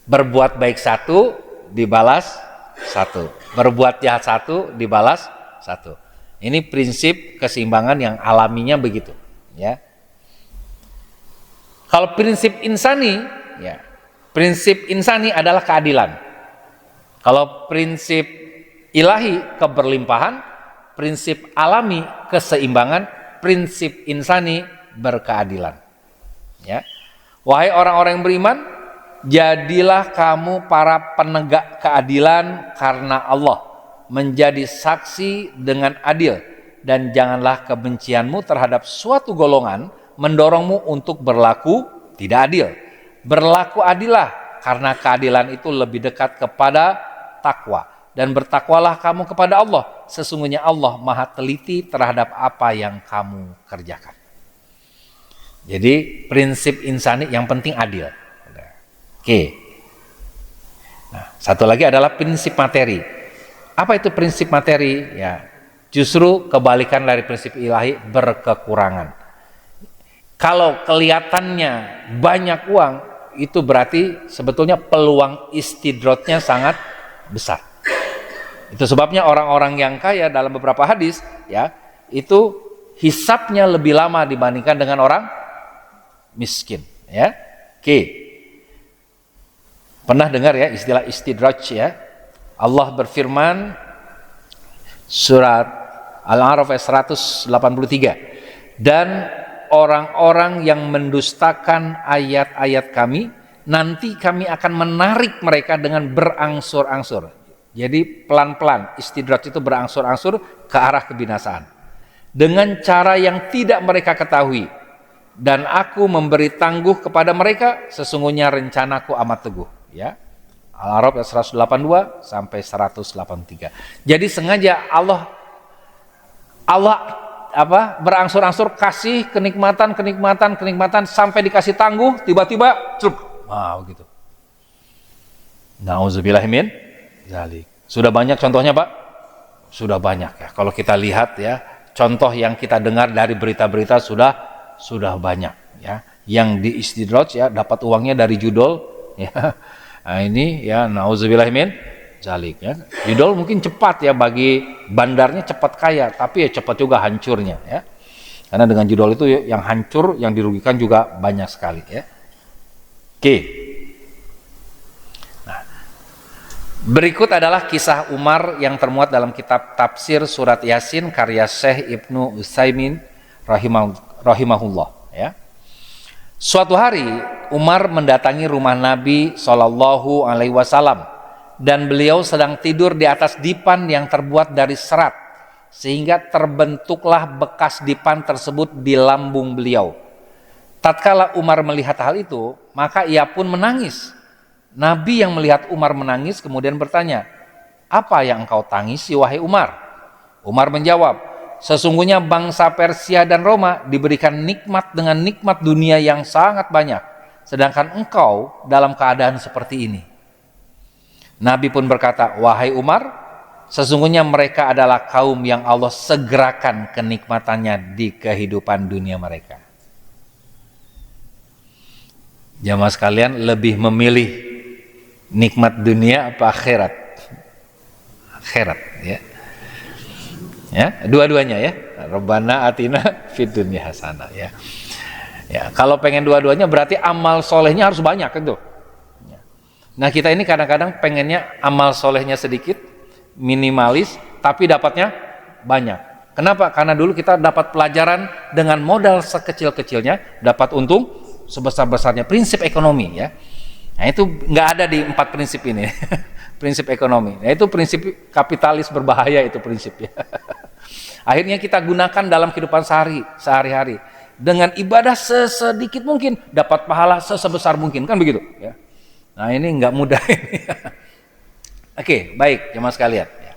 Berbuat baik 1 dibalas 1. Berbuat jahat 1 dibalas 1. Ini prinsip keseimbangan yang alaminya begitu. Ya. Kalau prinsip insani, ya, prinsip insani adalah keadilan. Kalau prinsip ilahi keberlimpahan, prinsip alami keseimbangan, prinsip insani berkeadilan. Ya. Wahai orang-orang yang beriman, jadilah kamu para penegak keadilan karena Allah, menjadi saksi dengan adil, dan janganlah kebencianmu terhadap suatu golongan mendorongmu untuk berlaku tidak adil. Berlaku adillah, karena keadilan itu lebih dekat kepada takwa, dan bertakwalah kamu kepada Allah, sesungguhnya Allah maha teliti terhadap apa yang kamu kerjakan. Jadi prinsip insani yang penting adil. Oke. Nah, satu lagi adalah prinsip materi. Apa itu prinsip materi? Ya, justru kebalikan dari prinsip ilahi, berkekurangan. Kalau kelihatannya banyak uang, itu berarti sebetulnya peluang istidrotnya sangat besar. Itu sebabnya orang-orang yang kaya dalam beberapa hadis, ya, itu hisabnya lebih lama dibandingkan dengan orang miskin. Ya, oke. Pernah dengar ya istilah istidraj ya? Allah berfirman surat Al-A'raf ayat 183, dan orang-orang yang mendustakan ayat-ayat kami, nanti kami akan menarik mereka dengan berangsur-angsur. Jadi pelan-pelan, istidraj itu berangsur-angsur ke arah kebinasaan, dengan cara yang tidak mereka ketahui. Dan aku memberi tangguh kepada mereka, sesungguhnya rencanaku amat teguh. Ya, Al-A'raf ayat 182 sampai 183. Jadi sengaja Allah berangsur-angsur kasih kenikmatan sampai dikasih tangguh, tiba-tiba celup. Begitu. Nauzubillah min dzalik. Sudah banyak contohnya, Pak? Sudah banyak ya. Kalau kita lihat ya, contoh yang kita dengar dari berita-berita sudah banyak ya. Yang di istidraj ya, dapat uangnya dari judul ya. Nah, ini ya nauzubillah min dzalik ya. Judul mungkin cepat ya, bagi bandarnya cepat kaya, tapi ya cepat juga hancurnya ya. Karena dengan judul itu yang hancur, yang dirugikan juga banyak sekali ya. Oke. Nah, berikut adalah kisah Umar yang termuat dalam kitab tafsir surat Yasin karya Syekh Ibnu Utsaimin rahimahullah ya. Suatu hari Umar mendatangi rumah Nabi Shallallahu Alaihi Wasallam dan beliau sedang tidur di atas dipan yang terbuat dari serat, sehingga terbentuklah bekas dipan tersebut di lambung beliau. Tatkala Umar melihat hal itu, maka ia pun menangis. Nabi yang melihat Umar menangis kemudian bertanya, "Apa yang engkau tangisi, wahai Umar?" Umar menjawab, "Sesungguhnya bangsa Persia dan Roma diberikan nikmat dengan nikmat dunia yang sangat banyak, sedangkan engkau dalam keadaan seperti ini." Nabi pun berkata, "Wahai Umar, sesungguhnya mereka adalah kaum yang Allah segerakan kenikmatannya di kehidupan dunia mereka." Jamaah sekalian, lebih memilih nikmat dunia apa akhirat? Akhirat ya. Ya, dua-duanya ya. Rabbana atina fid dunya hasanah ya. Ya, kalau pengen dua-duanya berarti amal solehnya harus banyak kan tuh. Ya. Nah, kita ini kadang-kadang pengennya amal solehnya sedikit, minimalis, tapi dapatnya banyak. Kenapa? Karena dulu kita dapat pelajaran dengan modal sekecil-kecilnya, dapat untung sebesar-besarnya, prinsip ekonomi ya. Nah, itu nggak ada di 4 prinsip ini. Prinsip ekonomi. Nah, itu prinsip kapitalis berbahaya, itu prinsipnya. Akhirnya kita gunakan dalam kehidupan sehari-hari. Dengan ibadah sesedikit mungkin, dapat pahala sebesar mungkin, kan begitu ya. Nah, ini nggak mudah ini. Oke, baik jemaah sekalian ya.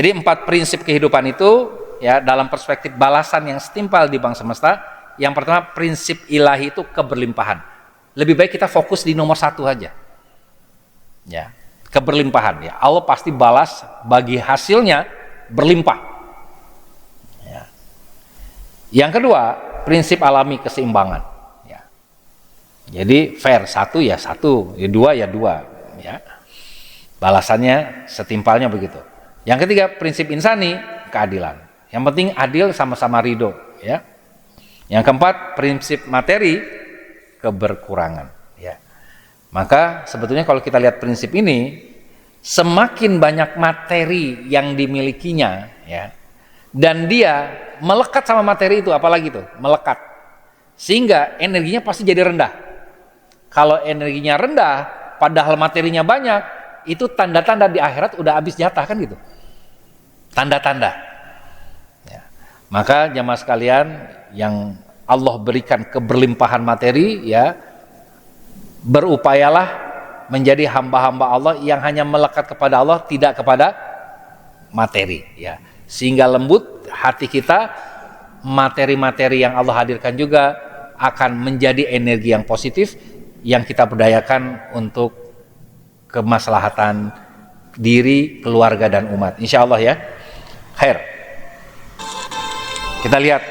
Jadi 4 prinsip kehidupan itu ya, dalam perspektif balasan yang setimpal di bangsa semesta. Yang pertama, prinsip ilahi itu keberlimpahan. Lebih baik kita fokus di nomor 1 aja. Ya, keberlimpahan ya. Allah pasti balas bagi hasilnya berlimpah. Ya. Yang kedua, prinsip alami keseimbangan. Ya. Jadi fair, 1 ya 1, 2 ya 2. Ya. Balasannya setimpalnya begitu. Yang ketiga, prinsip insani, keadilan. Yang penting adil, sama-sama ridho. Ya. Yang keempat, prinsip materi, keberkurangan ya. Maka sebetulnya kalau kita lihat prinsip ini, semakin banyak materi yang dimilikinya ya, dan dia melekat sama materi itu, apalagi itu melekat, sehingga energinya pasti jadi rendah. Kalau energinya rendah padahal materinya banyak, itu tanda-tanda di akhirat udah habis jatah kan gitu, tanda-tanda ya. Maka jamaah sekalian yang Allah berikan keberlimpahan materi ya, berupayalah menjadi hamba-hamba Allah yang hanya melekat kepada Allah, tidak kepada materi ya. sehingga lembut hati kita, materi-materi yang Allah hadirkan juga akan menjadi energi yang positif yang kita berdayakan untuk kemaslahatan diri, keluarga, dan umat. Insya Allah ya. Khair. Kita lihat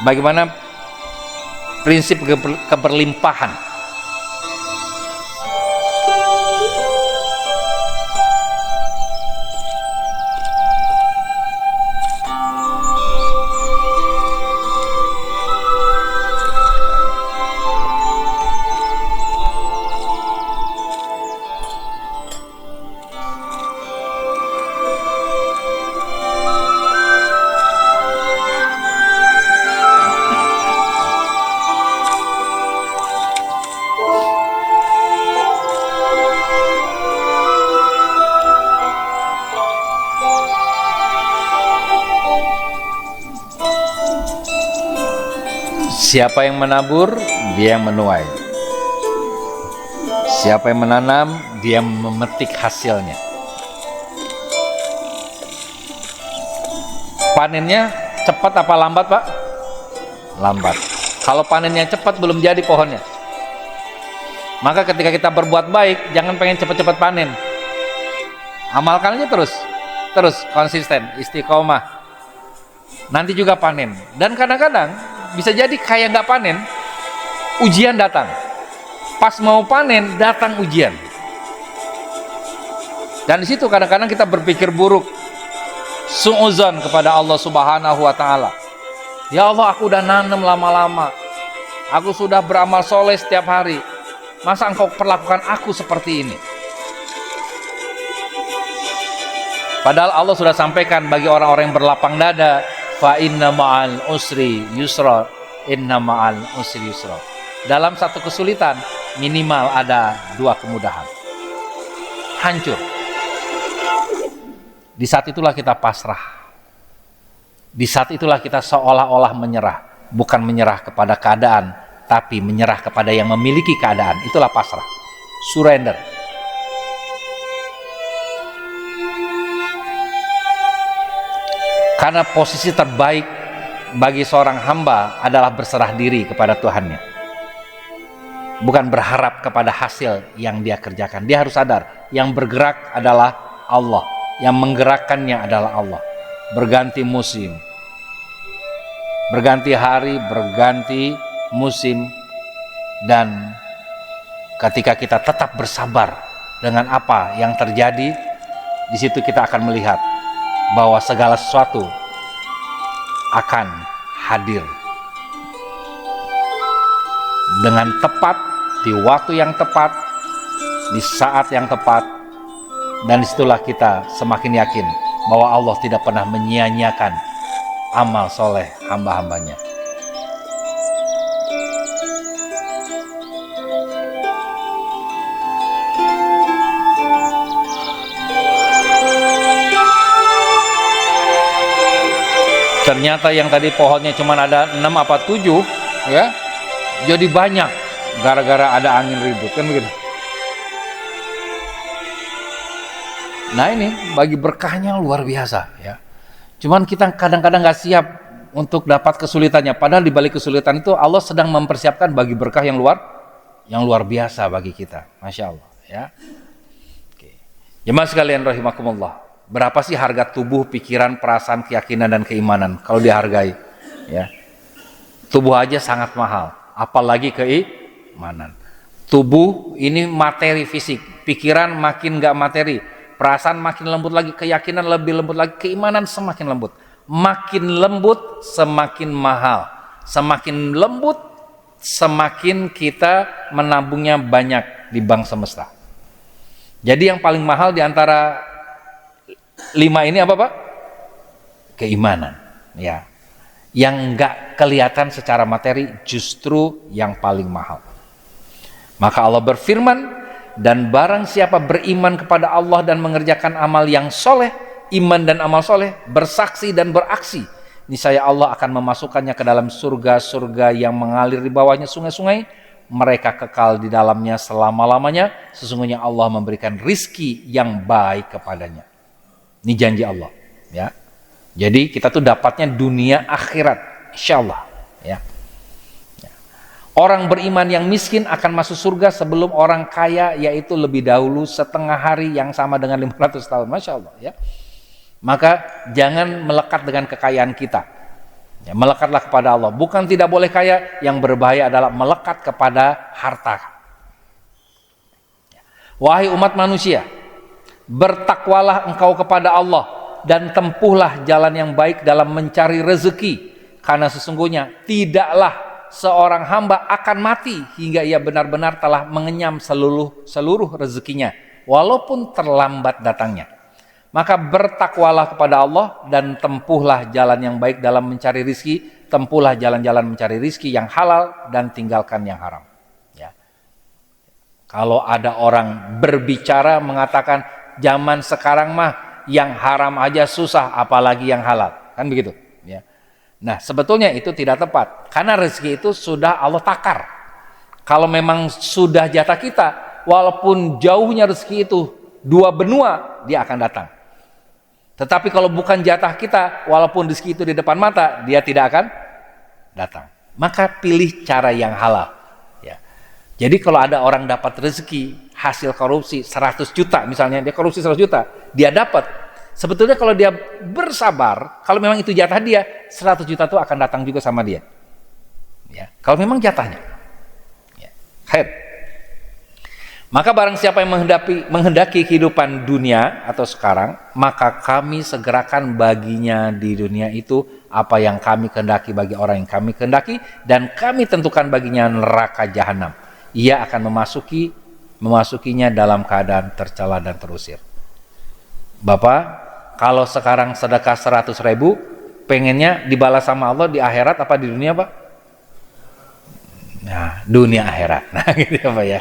bagaimana prinsip keberlimpahan. Siapa yang menabur, dia yang menuai. Siapa yang menanam, dia memetik hasilnya. Panennya cepat apa lambat, Pak? Lambat. Kalau panennya cepat, belum jadi pohonnya. Maka ketika kita berbuat baik, jangan pengen cepat-cepat panen. Amalkan aja terus konsisten, istiqomah. Nanti juga panen. Dan kadang-kadang bisa jadi kayak nggak panen, ujian datang. Pas mau panen, datang ujian. Dan di situ kadang-kadang kita berpikir buruk, su'uzon kepada Allah Subhanahu wa Ta'ala. Ya Allah, aku udah nanam lama-lama, aku sudah beramal soleh setiap hari, masa engkau perlakukan aku seperti ini? Padahal Allah sudah sampaikan bagi orang-orang yang berlapang dada, fa inna ma'al usri yusra, inna ma'al usri yusra. Dalam satu kesulitan minimal ada dua kemudahan. Hancur. Di saat itulah kita pasrah. Di saat itulah kita seolah-olah menyerah, bukan menyerah kepada keadaan, tapi menyerah kepada yang memiliki keadaan. Itulah pasrah. Surrender. Karena posisi terbaik bagi seorang hamba adalah berserah diri kepada Tuhannya. Bukan berharap kepada hasil yang dia kerjakan. Dia harus sadar, yang bergerak adalah Allah. Yang menggerakkannya adalah Allah. Berganti musim, berganti hari, berganti musim. Dan ketika kita tetap bersabar dengan apa yang terjadi, di situ kita akan melihat bahwa segala sesuatu akan hadir dengan tepat, di waktu yang tepat, di saat yang tepat. Dan disitulah kita semakin yakin bahwa Allah tidak pernah menyia-nyiakan amal soleh hamba-hambanya. Ternyata yang tadi pohonnya cuma ada 6 apa 7 ya, jadi banyak gara-gara ada angin ribut, kan begitu. Nah ini bagi berkahnya luar biasa ya. Cuman kita kadang-kadang gak siap untuk dapat kesulitannya. Padahal di balik kesulitan itu Allah sedang mempersiapkan bagi berkah yang luar biasa bagi kita. Masya Allah ya. Oke. Jemaah sekalian rahimakumullah. Berapa sih harga tubuh, pikiran, perasaan, keyakinan, dan keimanan kalau dihargai? Ya. Tubuh aja sangat mahal, apalagi keimanan. Tubuh ini materi fisik, pikiran makin gak materi, perasaan makin lembut lagi, keyakinan lebih lembut lagi, keimanan semakin lembut. Makin lembut, semakin mahal. Semakin lembut, semakin kita menabungnya banyak di bank semesta. Jadi yang paling mahal di antara 5 ini apa Pak? Keimanan ya. Yang enggak kelihatan secara materi justru yang paling mahal. Maka Allah berfirman, dan barang siapa beriman kepada Allah dan mengerjakan amal yang soleh, iman dan amal soleh, bersaksi dan beraksi, niscaya Allah akan memasukkannya ke dalam surga-surga yang mengalir di bawahnya sungai-sungai, mereka kekal di dalamnya selama-lamanya. Sesungguhnya Allah memberikan rizki yang baik kepadanya. Ini janji Allah. ya. Jadi kita tuh dapatnya dunia akhirat, insyaallah, ya. Orang beriman yang miskin akan masuk surga sebelum orang kaya, yaitu lebih dahulu setengah hari yang sama dengan 500 tahun. Masya Allah, ya. Maka jangan melekat dengan kekayaan kita, ya, melekatlah kepada Allah. Bukan tidak boleh kaya, yang berbahaya adalah melekat kepada harta. Wahai umat manusia, bertakwalah engkau kepada Allah dan tempuhlah jalan yang baik dalam mencari rezeki, karena sesungguhnya tidaklah seorang hamba akan mati hingga ia benar-benar telah mengenyam seluruh rezekinya, walaupun terlambat datangnya. Maka bertakwalah kepada Allah dan tempuhlah jalan yang baik dalam mencari rizki, tempuhlah jalan-jalan mencari rizki yang halal dan tinggalkan yang haram. Ya. Kalau ada orang berbicara mengatakan zaman sekarang mah yang haram aja susah, apalagi yang halal, kan begitu? Ya. Nah, sebetulnya itu tidak tepat, karena rezeki itu sudah Allah takar. Kalau memang sudah jatah kita, walaupun jauhnya rezeki itu 2 benua, dia akan datang. Tetapi kalau bukan jatah kita, walaupun rezeki itu di depan mata, dia tidak akan datang. Maka pilih cara yang halal, ya. Jadi kalau ada orang dapat rezeki hasil korupsi 100 juta misalnya, dia korupsi 100 juta, dia dapat. Sebetulnya kalau dia bersabar, kalau memang itu jatah dia, 100 juta itu akan datang juga sama dia. Ya, kalau memang jatahnya. Ya. Khair. Maka barang siapa yang menghendaki kehidupan dunia atau sekarang, maka kami segerakan baginya di dunia itu apa yang kami kehendaki bagi orang yang kami kehendaki, dan kami tentukan baginya neraka jahanam. Ia akan memasukinya dalam keadaan tercela dan terusir. Bapak, kalau sekarang sedekah 100.000, pengennya dibalas sama Allah di akhirat apa di dunia, Pak? Nah, dunia akhirat. Nah, gitu ya, Pak, ya.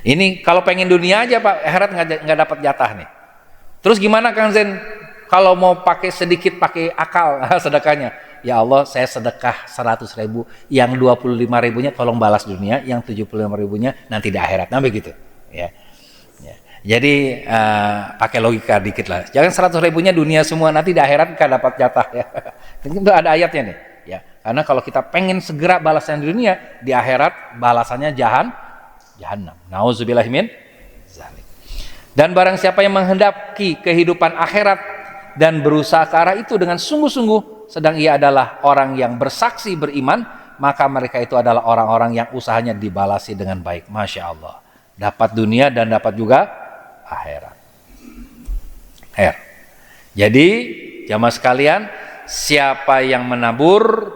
Ini kalau pengen dunia aja, Pak, akhirat nggak dapat jatah nih. Terus gimana Kang Zen? Kalau mau pakai sedikit, pakai akal sedekahnya. Ya Allah, saya sedekah 100.000, yang 25.000-nya tolong balas dunia, yang 75.000-nya nanti di akhirat. Nah, begitu. Ya. Jadi pakai logika dikit lah. Jangan 100.000-nya dunia semua, nanti di akhirat nggak dapat jatah, ya. Itu ada ayatnya nih. Ya, karena kalau kita pengen segera balasan di dunia, di akhirat balasannya jahanam. Nauzubillahi min zalik. Dan barang siapa yang menghendaki kehidupan akhirat dan berusaha ke arah itu dengan sungguh-sungguh, sedang ia adalah orang yang bersaksi beriman, maka mereka itu adalah orang-orang yang usahanya dibalasi dengan baik. Masya Allah. Dapat dunia dan dapat juga akhirat. Jadi jamaah sekalian, siapa yang menabur,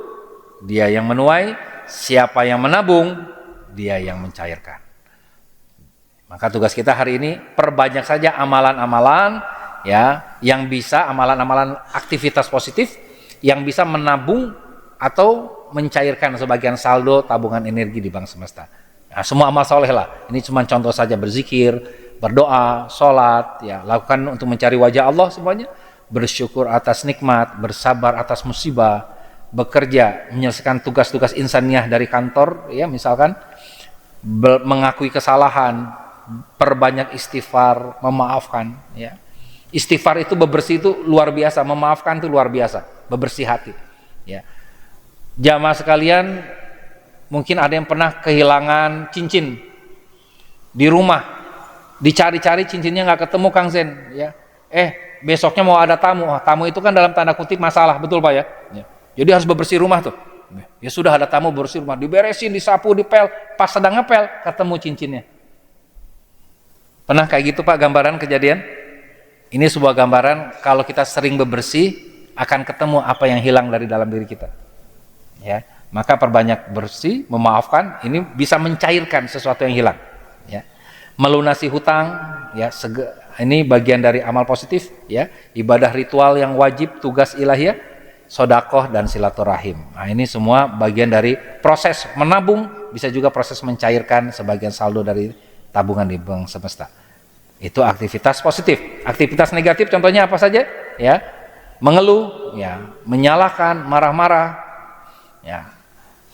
dia yang menuai. Siapa yang menabung, dia yang mencairkan. Maka tugas kita hari ini, perbanyak saja amalan-amalan, ya, yang bisa, amalan-amalan aktivitas positif yang bisa menabung atau mencairkan sebagian saldo tabungan energi di bank semesta. Nah, semua amal soleh lah. Ini cuma contoh saja, berzikir, berdoa, sholat, ya, lakukan untuk mencari wajah Allah semuanya, bersyukur atas nikmat, bersabar atas musibah, bekerja, menyelesaikan tugas-tugas insaniah dari kantor, ya, misalkan, mengakui kesalahan, perbanyak istighfar, memaafkan, ya. Istighfar itu bebersih itu luar biasa, memaafkan itu luar biasa, bebersih hati, ya. Jamaah sekalian, mungkin ada yang pernah kehilangan cincin di rumah, dicari-cari cincinnya nggak ketemu Kang Zen, ya. Besoknya mau ada tamu, tamu itu kan dalam tanda kutip masalah, betul Pak, ya. Jadi harus bebersih rumah tuh. Ya sudah ada tamu, bersih rumah, diberesin, disapu, dipel, pas sedang ngepel ketemu cincinnya. Pernah kayak gitu Pak, gambaran kejadian? Ini sebuah gambaran kalau kita sering bebersih akan ketemu apa yang hilang dari dalam diri kita. Ya, maka perbanyak bersih, memaafkan, ini bisa mencairkan sesuatu yang hilang. Ya. Melunasi hutang, ya, ini bagian dari amal positif, ya. Ibadah ritual yang wajib, tugas ilahiyah, sodakoh dan silaturahim. Nah, ini semua bagian dari proses menabung, bisa juga proses mencairkan sebagian saldo dari tabungan di bank semesta. Itu aktivitas positif. Aktivitas negatif contohnya apa saja? Ya, mengeluh, ya, menyalahkan, marah-marah, ya,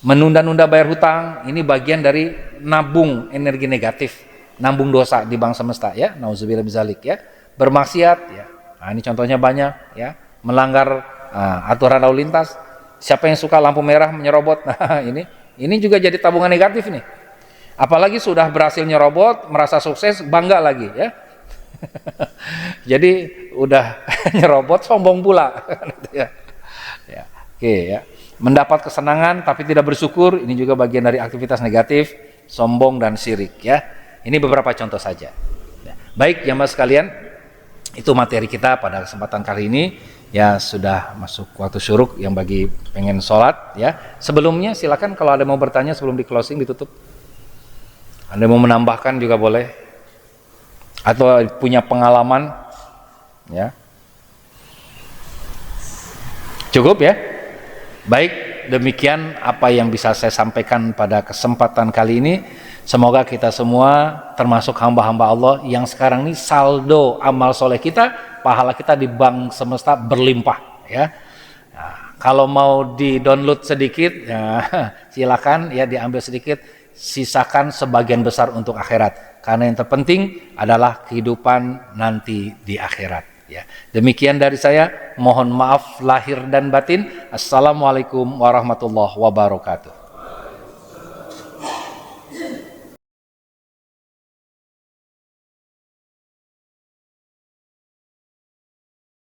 menunda-nunda bayar hutang. Ini bagian dari nabung energi negatif, nabung dosa di bank semesta, ya. Nauzubillah bizalik, ya. Bermaksiat, ya. Nah, ini contohnya banyak ya, melanggar aturan lalu lintas. Siapa yang suka lampu merah menyerobot? Nah, ini juga jadi tabungan negatif nih. Apalagi sudah berhasil nyerobot, merasa sukses, bangga lagi ya. Jadi udah nyerobot sombong pula. Ya. Oke ya. Mendapat kesenangan tapi tidak bersyukur, ini juga bagian dari aktivitas negatif, sombong dan syirik ya. Ini beberapa contoh saja. Baik jamaah sekalian, itu materi kita pada kesempatan kali ini. Ya sudah masuk waktu syuruk yang bagi pengen sholat ya. Sebelumnya silakan kalau ada mau bertanya sebelum di closing ditutup. Anda mau menambahkan juga boleh. Atau punya pengalaman ya. Cukup ya. Baik, demikian apa yang bisa saya sampaikan pada kesempatan kali ini. Semoga kita semua termasuk hamba-hamba Allah yang sekarang ini saldo amal soleh kita, pahala kita di bank semesta berlimpah ya. Nah, kalau mau di-download sedikit ya, silakan ya diambil sedikit, sisakan sebagian besar untuk akhirat. Karena yang terpenting adalah kehidupan nanti di akhirat ya. Demikian dari saya, mohon maaf lahir dan batin. Assalamualaikum warahmatullahi wabarakatuh.